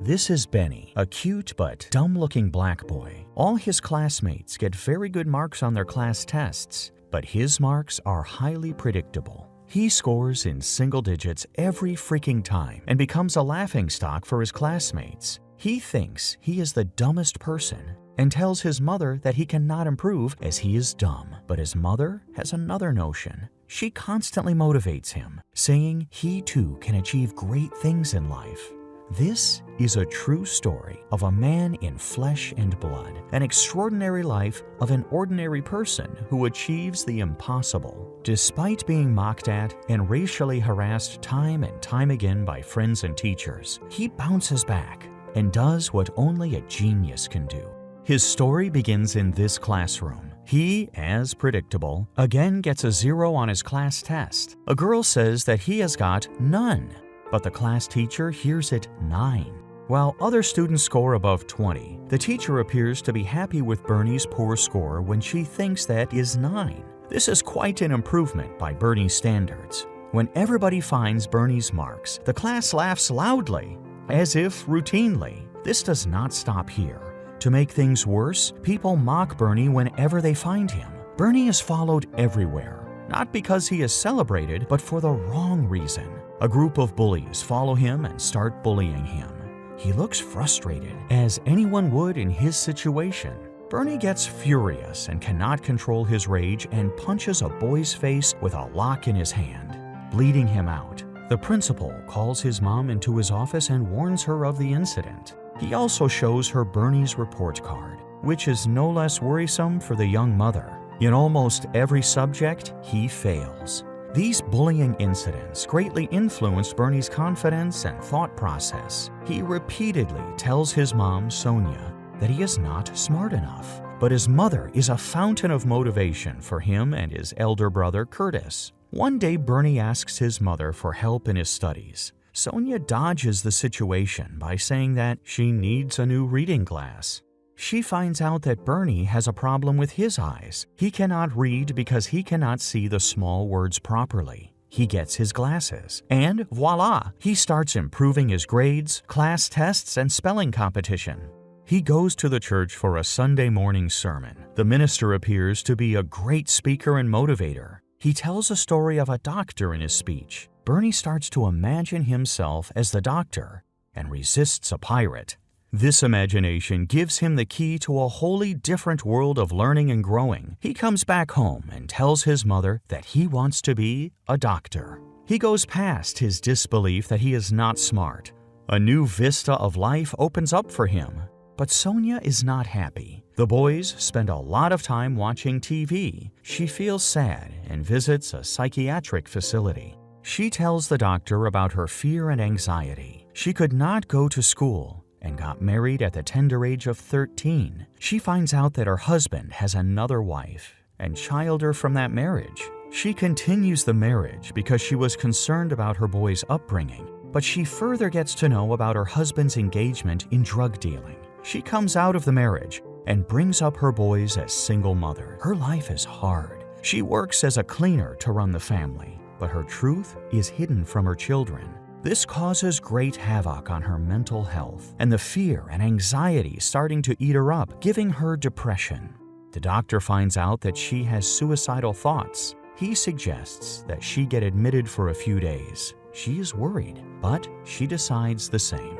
This is Benny, a cute but dumb-looking black boy. All his classmates get very good marks on their class tests, but his marks are highly predictable. He scores in single digits every freaking time and becomes a laughingstock for his classmates. He thinks he is the dumbest person and tells his mother that he cannot improve as he is dumb. But his mother has another notion. She constantly motivates him, saying he too can achieve great things in life. This is a true story of a man in flesh and blood, an extraordinary life of an ordinary person who achieves the impossible. Despite being mocked at and racially harassed time and time again by friends and teachers, he bounces back and does what only a genius can do. His story begins in this classroom. He, as predictable, again gets a 0 on his class test. A girl says that he has got none, but the class teacher hears it 9. While other students score above 20, the teacher appears to be happy with Bernie's poor score when she thinks that is 9. This is quite an improvement by Bernie's standards. When everybody finds Bernie's marks, the class laughs loudly, as if routinely. This does not stop here. To make things worse, people mock Bernie whenever they find him. Bernie is followed everywhere, not because he is celebrated, but for the wrong reason. A group of bullies follow him and start bullying him. He looks frustrated, as anyone would in his situation. Bernie gets furious and cannot control his rage and punches a boy's face with a lock in his hand, bleeding him out. The principal calls his mom into his office and warns her of the incident. He also shows her Bernie's report card, which is no less worrisome for the young mother. In almost every subject, he fails. These bullying incidents greatly influenced Bernie's confidence and thought process. He repeatedly tells his mom, Sonia, that he is not smart enough, but his mother is a fountain of motivation for him and his elder brother, Curtis. One day, Bernie asks his mother for help in his studies. Sonia dodges the situation by saying that she needs a new reading glass. She finds out that Bernie has a problem with his eyes. He cannot read because he cannot see the small words properly. He gets his glasses, and voila, he starts improving his grades, class tests, and spelling competition. He goes to the church for a Sunday morning sermon. The minister appears to be a great speaker and motivator. He tells a story of a doctor in his speech. Bernie starts to imagine himself as the doctor and resists a pirate. This imagination gives him the key to a wholly different world of learning and growing. He comes back home and tells his mother that he wants to be a doctor. He goes past his disbelief that he is not smart. A new vista of life opens up for him. But Sonia is not happy. The boys spend a lot of time watching TV. She feels sad and visits a psychiatric facility. She tells the doctor about her fear and anxiety. She could not go to school and got married at the tender age of 13. She finds out that her husband has another wife and childed from that marriage. She continues the marriage because she was concerned about her boy's upbringing, but she further gets to know about her husband's engagement in drug dealing. She comes out of the marriage and brings up her boys as single mother. Her life is hard. She works as a cleaner to run the family, but her truth is hidden from her children. This causes great havoc on her mental health, and the fear and anxiety starting to eat her up, giving her depression. The doctor finds out that she has suicidal thoughts. He suggests that she get admitted for a few days. She is worried, but she decides the same.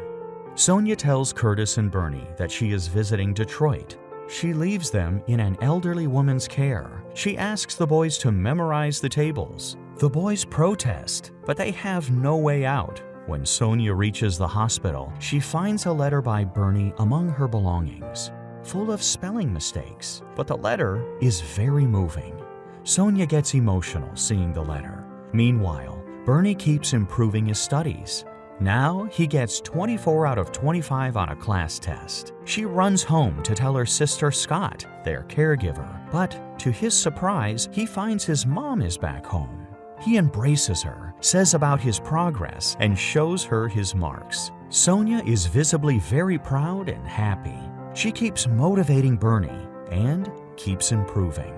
Sonia tells Curtis and Bernie that she is visiting Detroit. She leaves them in an elderly woman's care. She asks the boys to memorize the tables. The boys protest, but they have no way out. When Sonia reaches the hospital, she finds a letter by Bernie among her belongings, full of spelling mistakes, but the letter is very moving. Sonia gets emotional seeing the letter. Meanwhile, Bernie keeps improving his studies. Now he gets 24 out of 25 on a class test. She runs home to tell her sister Scott, their caregiver, but to his surprise, he finds his mom is back home. He embraces her, says about his progress, and shows her his marks. Sonia is visibly very proud and happy. She keeps motivating Bernie and keeps improving.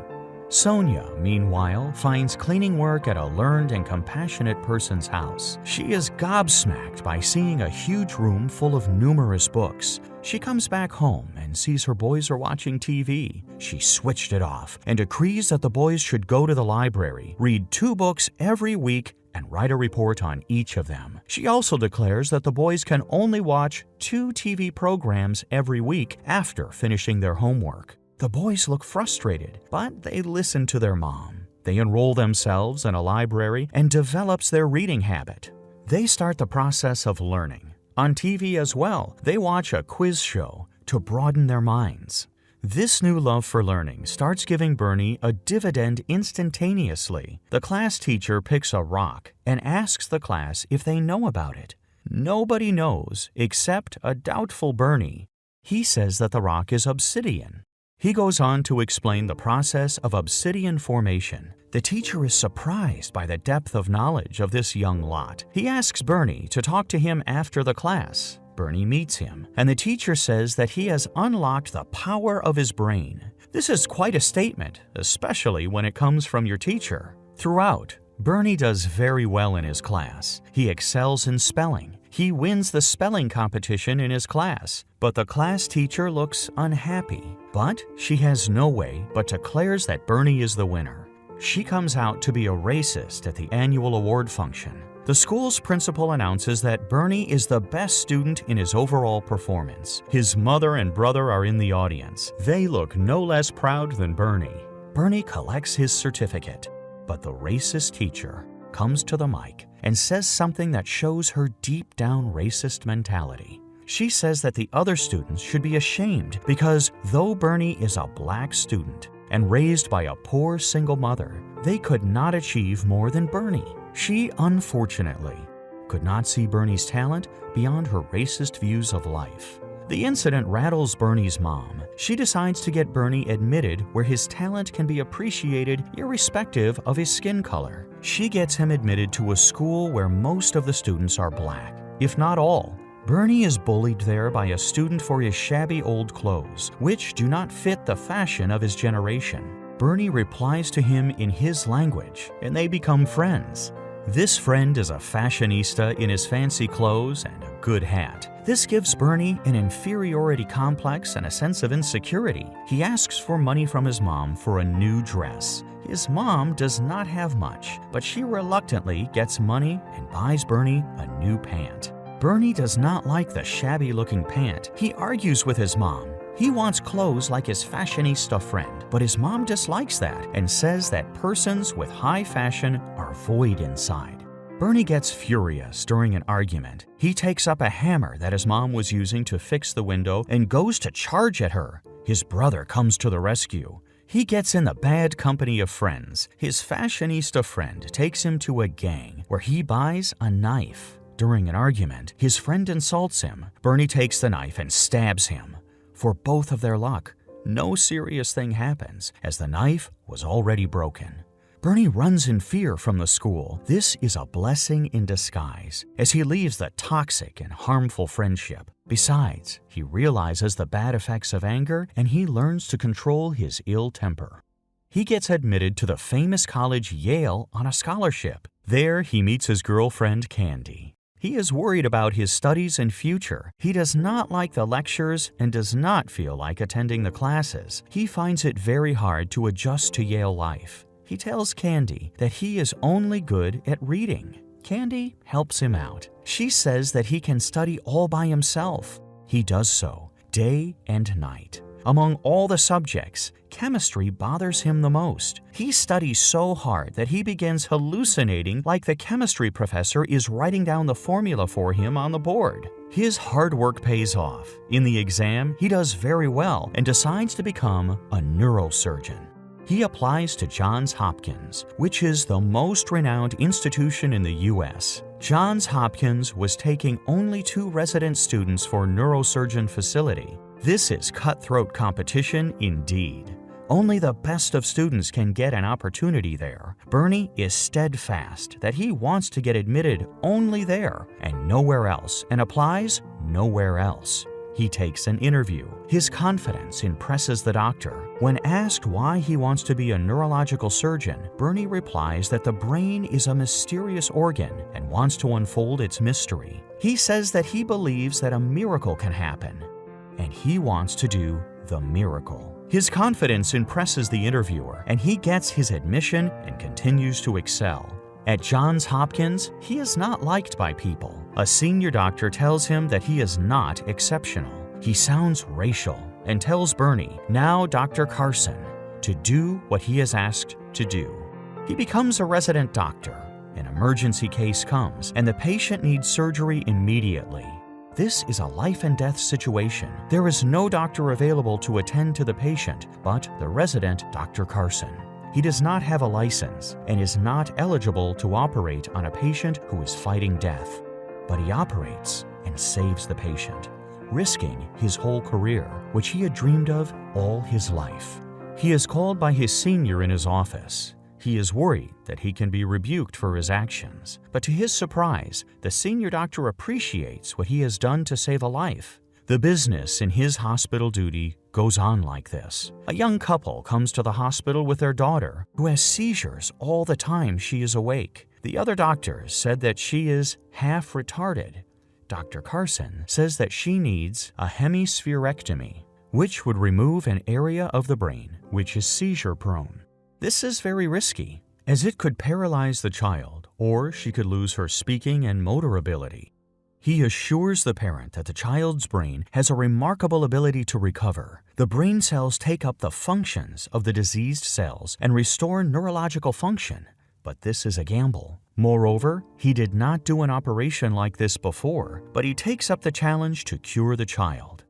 Sonia, meanwhile, finds cleaning work at a learned and compassionate person's house. She is gobsmacked by seeing a huge room full of numerous books. She comes back home and sees her boys are watching TV. She switched it off and decrees that the boys should go to the library, read 2 books every week, and write a report on each of them. She also declares that the boys can only watch 2 TV programs every week after finishing their homework. The boys look frustrated, but they listen to their mom. They enroll themselves in a library and develops their reading habit. They start the process of learning. On TV as well, they watch a quiz show to broaden their minds. This new love for learning starts giving Bernie a dividend instantaneously. The class teacher picks a rock and asks the class if they know about it. Nobody knows except a doubtful Bernie. He says that the rock is obsidian. He goes on to explain the process of obsidian formation. The teacher is surprised by the depth of knowledge of this young lot. He asks Bernie to talk to him after the class. Bernie meets him, and the teacher says that he has unlocked the power of his brain. This is quite a statement, especially when it comes from your teacher. Throughout, Bernie does very well in his class. He excels in spelling. He wins the spelling competition in his class, but the class teacher looks unhappy. But she has no way but declares that Bernie is the winner. She comes out to be a racist at the annual award function. The school's principal announces that Bernie is the best student in his overall performance. His mother and brother are in the audience. They look no less proud than Bernie. Bernie collects his certificate, but the racist teacher comes to the mic and says something that shows her deep down racist mentality. She says that the other students should be ashamed because though Bernie is a black student and raised by a poor single mother, they could not achieve more than Bernie. She, unfortunately, could not see Bernie's talent beyond her racist views of life. The incident rattles Bernie's mom. She decides to get Bernie admitted where his talent can be appreciated irrespective of his skin color. She gets him admitted to a school where most of the students are black, if not all. Bernie is bullied there by a student for his shabby old clothes, which do not fit the fashion of his generation. Bernie replies to him in his language, and they become friends. This friend is a fashionista in his fancy clothes and a good hat. This gives Bernie an inferiority complex and a sense of insecurity. He asks for money from his mom for a new dress. His mom does not have much, but she reluctantly gets money and buys Bernie a new pant. Bernie does not like the shabby-looking pant. He argues with his mom. He wants clothes like his fashionista friend, but his mom dislikes that and says that persons with high fashion are void inside. Bernie gets furious during an argument. He takes up a hammer that his mom was using to fix the window and goes to charge at her. His brother comes to the rescue. He gets in the bad company of friends. His fashionista friend takes him to a gang where he buys a knife. During an argument, his friend insults him. Bernie takes the knife and stabs him. For both of their luck, no serious thing happens, as the knife was already broken. Bernie runs in fear from the school. This is a blessing in disguise, as he leaves the toxic and harmful friendship. Besides, he realizes the bad effects of anger, and he learns to control his ill temper. He gets admitted to the famous college Yale on a scholarship. There, he meets his girlfriend, Candy. He is worried about his studies and future. He does not like the lectures and does not feel like attending the classes. He finds it very hard to adjust to Yale life. He tells Candy that he is only good at reading. Candy helps him out. She says that he can study all by himself. He does so, day and night. Among all the subjects, chemistry bothers him the most. He studies so hard that he begins hallucinating like the chemistry professor is writing down the formula for him on the board. His hard work pays off. In the exam, he does very well and decides to become a neurosurgeon. He applies to Johns Hopkins, which is the most renowned institution in the U.S. Johns Hopkins was taking only 2 resident students for neurosurgeon facility. This is cutthroat competition indeed. Only the best of students can get an opportunity there. Bernie is steadfast that he wants to get admitted only there and nowhere else, and applies nowhere else. He takes an interview. His confidence impresses the doctor. When asked why he wants to be a neurological surgeon, Bernie replies that the brain is a mysterious organ and wants to unfold its mystery. He says that he believes that a miracle can happen, and he wants to do the miracle. His confidence impresses the interviewer, and he gets his admission and continues to excel. At Johns Hopkins, he is not liked by people. A senior doctor tells him that he is not exceptional. He sounds racial and tells Bernie, now Dr. Carson, to do what he is asked to do. He becomes a resident doctor. An emergency case comes, and the patient needs surgery immediately. This is a life and death situation. There is no doctor available to attend to the patient but the resident Dr. Carson. He does not have a license and is not eligible to operate on a patient who is fighting death. But he operates and saves the patient, risking his whole career, which he had dreamed of all his life. He is called by his senior in his office. He is worried that he can be rebuked for his actions, but to his surprise, the senior doctor appreciates what he has done to save a life. The business in his hospital duty goes on like this. A young couple comes to the hospital with their daughter, who has seizures all the time she is awake. The other doctors said that she is half retarded. Dr. Carson says that she needs a hemispherectomy, which would remove an area of the brain which is seizure-prone. This is very risky, as it could paralyze the child, or she could lose her speaking and motor ability. He assures the parent that the child's brain has a remarkable ability to recover. The brain cells take up the functions of the diseased cells and restore neurological function. But this is a gamble. Moreover, he did not do an operation like this before, but he takes up the challenge to cure the child.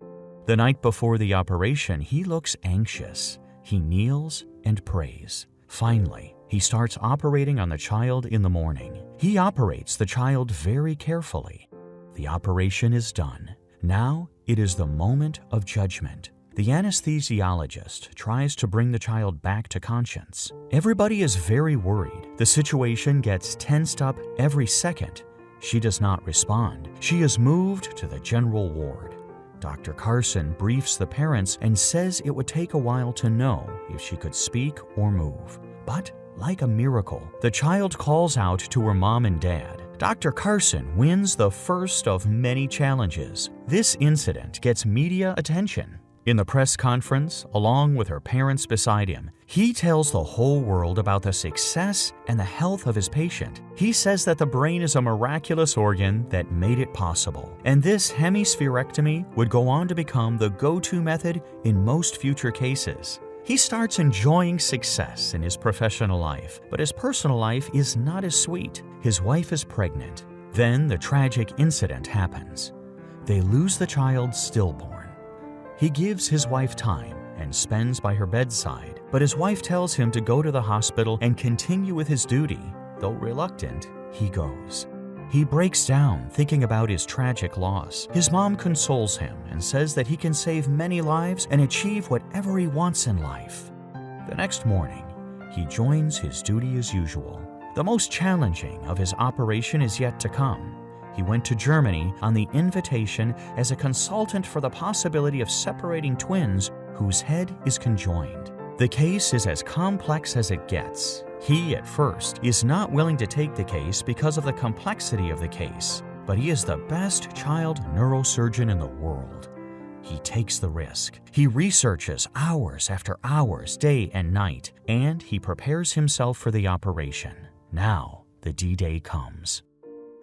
The night before the operation, he looks anxious. He kneels and prays. Finally, he starts operating on the child in the morning. He operates the child very carefully. The operation is done. Now it is the moment of judgment. The anesthesiologist tries to bring the child back to conscience. Everybody is very worried. The situation gets tensed up every second. She does not respond. She is moved to the general ward. Dr. Carson briefs the parents and says it would take a while to know if she could speak or move. But, like a miracle, the child calls out to her mom and dad. Dr. Carson wins the first of many challenges. This incident gets media attention. In the press conference, along with her parents beside him, he tells the whole world about the success and the health of his patient. He says that the brain is a miraculous organ that made it possible, and this hemispherectomy would go on to become the go-to method in most future cases. He starts enjoying success in his professional life, but his personal life is not as sweet. His wife is pregnant. Then the tragic incident happens. They lose the child stillborn. He gives his wife time and spends by her bedside, but his wife tells him to go to the hospital and continue with his duty. Though reluctant, he goes. He breaks down thinking about his tragic loss. His mom consoles him and says that he can save many lives and achieve whatever he wants in life. The next morning, he joins his duty as usual. The most challenging of his operation is yet to come. He went to Germany on the invitation as a consultant for the possibility of separating twins whose head is conjoined. The case is as complex as it gets. He, at first, is not willing to take the case because of the complexity of the case, but he is the best child neurosurgeon in the world. He takes the risk. He researches hours after hours, day and night, and he prepares himself for the operation. Now, the D-Day comes.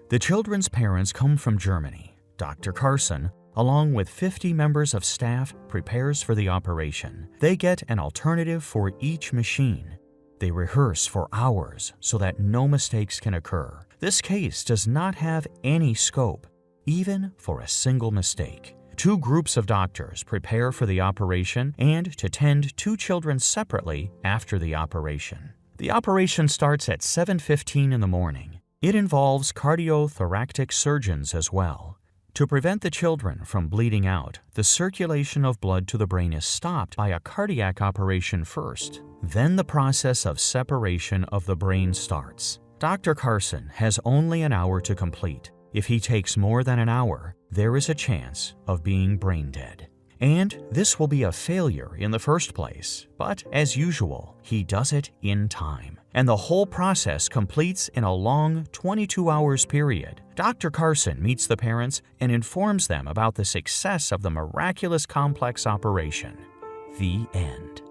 The children's parents come from Germany. Dr. Carson, along with 50 members of staff, prepares for the operation. They get an alternative for each machine. They rehearse for hours so that no mistakes can occur. This case does not have any scope, even for a single mistake. Two groups of doctors prepare for the operation and to tend two children separately after the operation. The operation starts at 7:15 in the morning. It involves cardiothoracic surgeons as well. To prevent the children from bleeding out, the circulation of blood to the brain is stopped by a cardiac operation first. Then the process of separation of the brain starts. Dr. Carson has only an hour to complete. If he takes more than an hour, there is a chance of being brain dead. And this will be a failure in the first place, but as usual, he does it in time. And the whole process completes in a long 22 hours period. Dr. Carson meets the parents and informs them about the success of the miraculous complex operation. The end.